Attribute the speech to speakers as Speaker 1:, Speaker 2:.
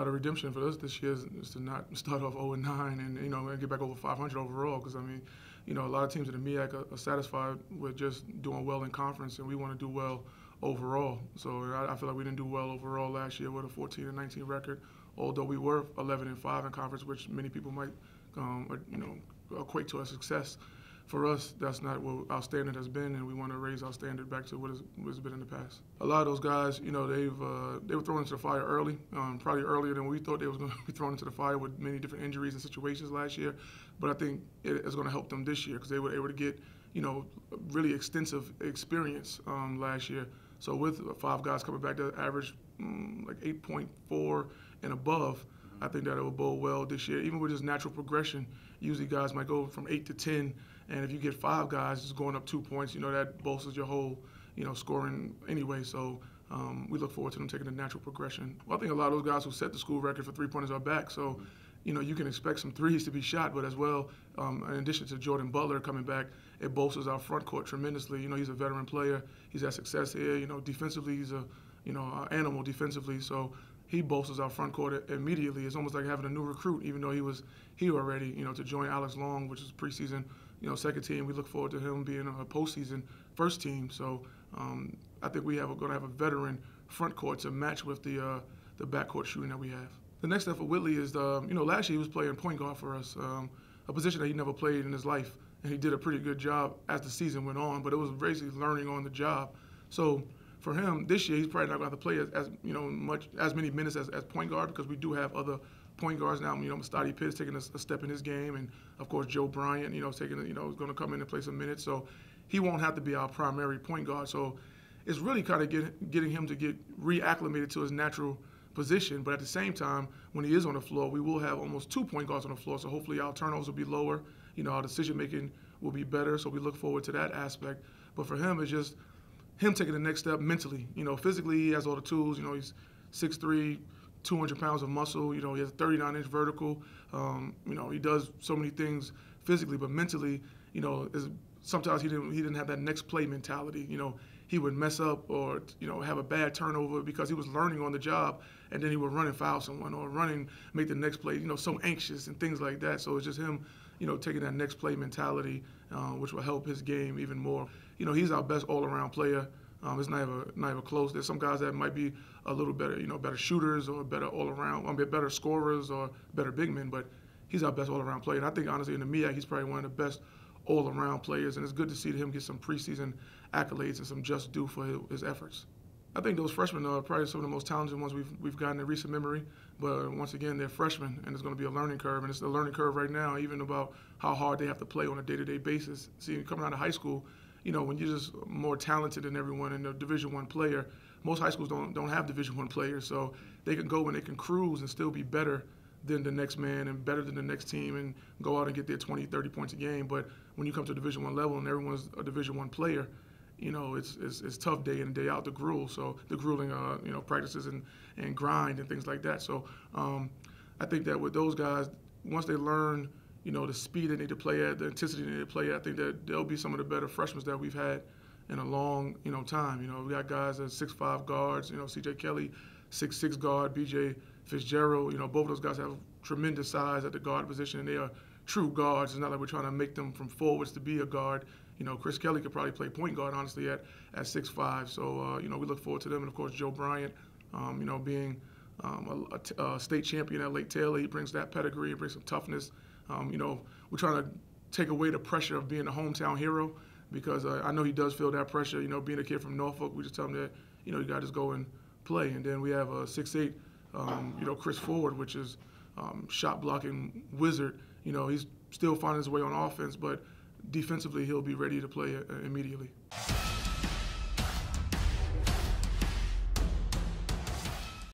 Speaker 1: The redemption for us this year is to not start off 0-9 and and get back over 500 overall. Because I mean, a lot of teams in the MEAC are satisfied with just doing well in conference, and we want to do well overall. So I feel like we didn't do well overall last year with a 14-19 record, although we were 11-5 in conference, which many people might equate to a success. For us, that's not what our standard has been, and we want to raise our standard back to what has been in the past. A lot of those guys, they were thrown into the fire early, probably earlier than we thought they was going to be thrown into the fire with many different injuries and situations last year. But I think it's going to help them this year because they were able to get, really extensive experience last year. So with 5 guys coming back to average like 8.4 and above, I think that it will bode well this year. Even with just natural progression, usually guys might go from 8 to 10, and if you get 5 guys just going up 2 points, that bolsters your whole, scoring anyway. So we look forward to them taking the natural progression. Well, I think a lot of those guys who set the school record for three-pointers are back. So, you can expect some threes to be shot, but as well, in addition to Jordan Butler coming back, it bolsters our front court tremendously. He's a veteran player. He's had success here. Defensively, he's a, an animal defensively. So he bolsters our front court immediately. It's almost like having a new recruit, even though he was here already, to join Alex Long, which is preseason, second team. We look forward to him being a postseason first team. So I think we're going to have a veteran front court to match with the backcourt shooting that we have. The next step for Whitley is, last year he was playing point guard for us, a position that he never played in his life, and he did a pretty good job as the season went on, but it was basically learning on the job. So for him, this year he's probably not going to have to play as many minutes as point guard because we do have other point guards now. Mustadi Pitts taking a step in his game, and of course Joe Bryant, is going to come in and play some minutes. So he won't have to be our primary point guard. So it's really kind of getting him to get reacclimated to his natural position. But at the same time, when he is on the floor, we will have almost 2 point guards on the floor. So hopefully our turnovers will be lower. Our decision making will be better. So we look forward to that aspect. But for him, it's just him taking the next step mentally. Physically he has all the tools. He's 6'3", 200 pounds of muscle. He has a 39-inch vertical. He does so many things physically, but mentally, sometimes he didn't have that next play mentality. He would mess up or have a bad turnover because he was learning on the job, and then he would run and foul someone or make the next play. So anxious and things like that. So it's just him, taking that next play mentality, which will help his game even more. He's our best all-around player. It's not even close. There's some guys that might be a little better, better shooters or better all-around, better scorers or better big men, but he's our best all-around player. And I think, honestly, in the MEAC, he's probably one of the best all-around players, and it's good to see him get some preseason accolades and some just due for his efforts. I think those freshmen are probably some of the most talented ones we've gotten in recent memory, but once again, they're freshmen, and it's going to be a learning curve, and it's a learning curve right now, even about how hard they have to play on a day-to-day basis. See, coming out of high school, when you're just more talented than everyone and a Division I player, most high schools don't have Division I players, so they can go and they can cruise and still be better than the next man and better than the next team and go out and get their 20, 30 points a game. But when you come to Division I level and everyone's a Division I player, it's tough day in and day out, the gruel. So the grueling, practices and grind and things like that. So I think that with those guys, once they learn, the speed they need to play at, the intensity they need to play at, I think that they'll be some of the better freshmen that we've had in a long, time. We got guys that 6'5" guards, C.J. Kelly, 6'6" guard, B.J. Fitzgerald. Both of those guys have tremendous size at the guard position, and they are true guards. It's not like we're trying to make them from forwards to be a guard. Chris Kelly could probably play point guard, honestly, at 6'5". So, we look forward to them. And, of course, Joe Bryant, being a state champion at Lake Taylor, he brings that pedigree, he brings some toughness. We're trying to take away the pressure of being a hometown hero because I know he does feel that pressure. Being a kid from Norfolk, we just tell him that, you got to just go and play. And then we have a 6'8", Chris Ford, which is shot blocking wizard. He's still finding his way on offense, but defensively he'll be ready to play immediately.